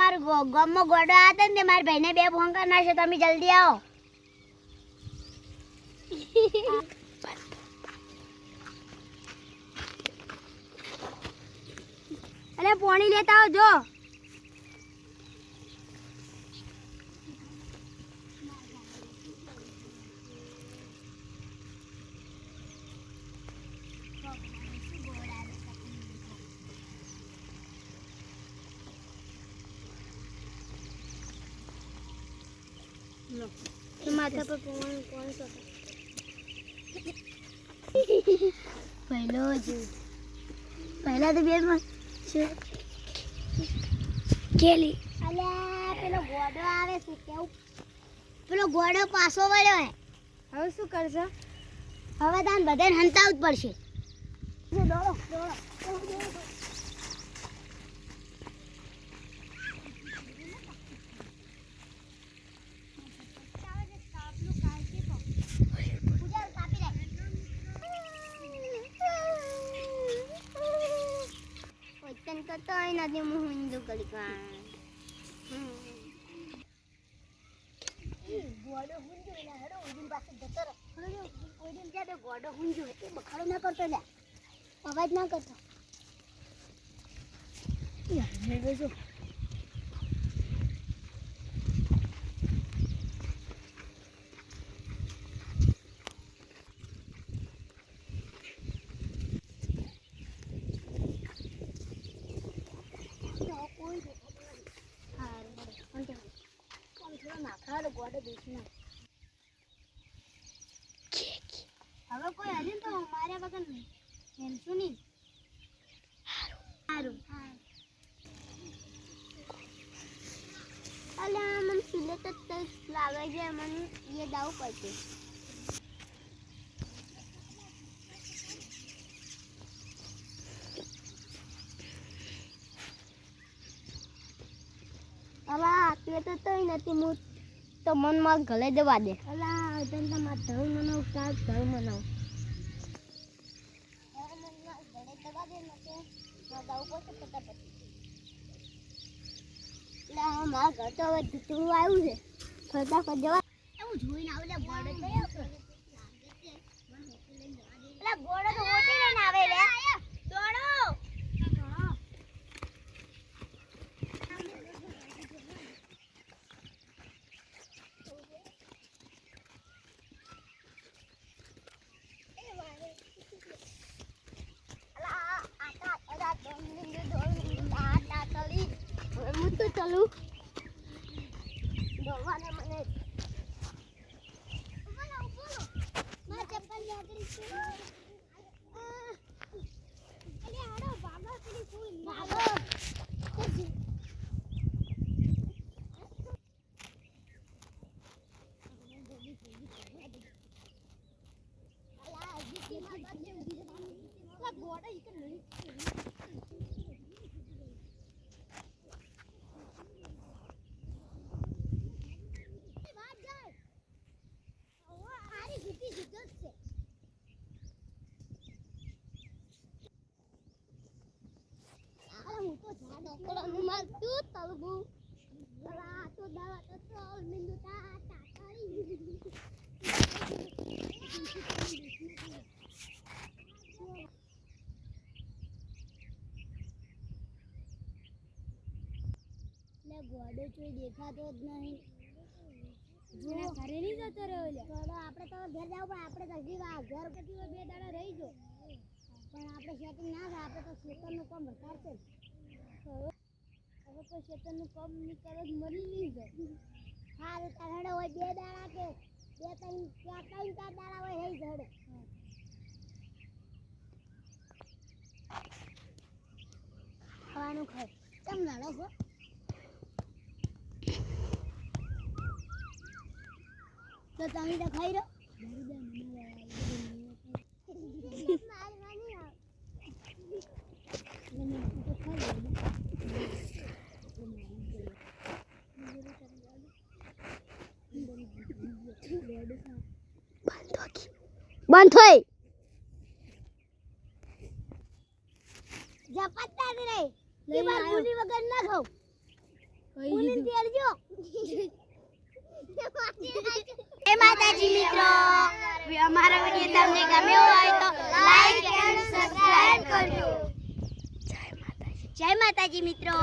અમાર ગામમાં ગોડો આતા ને મારા ભાઈને બે ફોન કરી નાખશે તમે જલ્દી આવો અરે પાણી લેતા આવજો માથા પર કોણ છો પહેલા તો બે માં કેલી અલ્યા પેલો ગોડો આવે છે કેવું પેલો ગોડો પાછો વળ્યો હે હવે શું કરશો હવે તાન બધાને હંતાવું જ પડશે દોડો તો ay natin mo hindi kalikan. ગોડો હુંજો એટલે હેડો ઉડીન પાસે જતો રહે. ઉડીન જાડો ગોડો હુંજો એટલે બખાડો ના કરતો લે. અવાજ ના કરતો. યાર મે બેસો. હવે કોઈ હજી તો મારે વગર હેલશું નહીં સારું અલ્યા મને સિલે તો લાવે છે મને એ દાવું પડશે અલા આટલે તો તોય નથી હું તો મનમાં ગલે જવા દે અલા તને તમાર ધળ મનાવ કાલ ધળ મનાવ મનમાં ગલે જવા દે ને કે દાવું પડશે ફટાફટ લા મારા ઘર તો હવે જૂતું આવ્યું છે ફટાફટ જવા એવું જોઈને આવલે ગોડો થયો અલા ગોડો તો ઓટી લઈને આવે લે દોડો ચાલુ દોવાને મને બોલો માર ચપ્પલ લાગરી છે અલે આડો બાબા પેલી ફૂલ બાબા અલા જીતી માં બદલે ઉડી જવાની લા ગોડા ઈ કે નહીં ગોડો ચોઈ દેખાતો જ નહીં જેના ઘરે નહીં જતો રહ્યો લે ગોડો આપણે તો ઘર જાવ પણ આપણે તો હજી ઘર પછી બે દાડા રહી જો પણ આપણે સેટિંગ ના થાય આપણે તો ખેતરનું કામ વધારશે હવે કોઈ ખેતરનું કામ નહીં કરે જ મરી નહીં જાય હા તારે હોય બે દાડા કે બે ત્રણ ચાર દાડા હોય રહી જડે ખાવાનું ખાય કેમ લડો છો તો તમે તો ખાઈ રહ્યો બંધ થઈ જપતા જ રહી કે બાર પૂરી વગર ના ખાવ પુનીન તેડજો જય માતાજી મિત્રો અમારો વિડિયો તમને ગમ્યો હોય તો લાઈક અને સબસ્ક્રાઇબ કરજો જય માતાજી મિત્રો